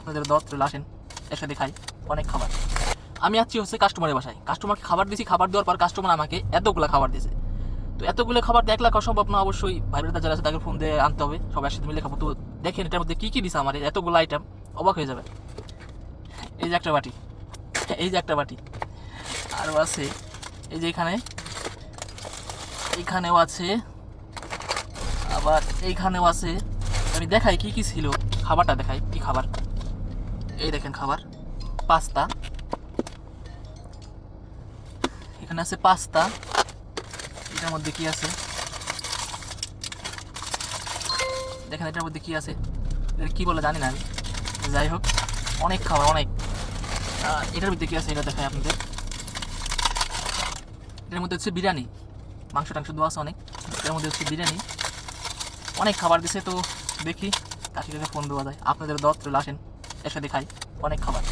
আপনাদের দত্ত আসেন, একসাথে খাই, অনেক খাবার। আমি আছি হচ্ছে কাস্টমারের বাসায়, কাস্টমারকে খাবার দিয়েছি, খাবার দেওয়ার পর কাস্টমার আমাকে এতগুলো খাবার দিয়েছে। তো এতগুলো খাবার একলা খাওয়া সম্ভব না, অবশ্যই ভাই ব্রাদার যারা আছে তাকে ফোন দিয়ে আনতে হবে, সবাই একসাথে মিলে খাবো। তো দেখেন এটার মধ্যে কী কী দিছে আমার, এতগুলো আইটেম, অবাক হয়ে যাবে। এই যে একটা বাটি, এই যে একটা বাটি, আরও আছে এই যে এইখানেও আছে, আবার এইখানেও আছে। আমি দেখাই কি কি ছিল, খাবারটা দেখাই কি খাবার। এই দেখেন খাবার, পাস্তা, এখানে আছে পাস্তা। এটার মধ্যে কি আছে দেখেন, এটার মধ্যে কি আছে, এটা কি বলে জানি না আমি, যাই হোক অনেক খাবার অনেক। এটার মধ্যে কি আছে এটা দেখাই আপনাদের। এটার মধ্যে হচ্ছে বিরিয়ানি, মাংস টাংস দেওয়া আছে অনেক। এটার মধ্যে হচ্ছে বিরিয়ানি, অনেক খাবার দিছে। তো দেখি কাকে কাকে ফোন দেওয়া যায়। আপনাদের দত্ত আসেন, একসাথে খাই, অনেক খাবার।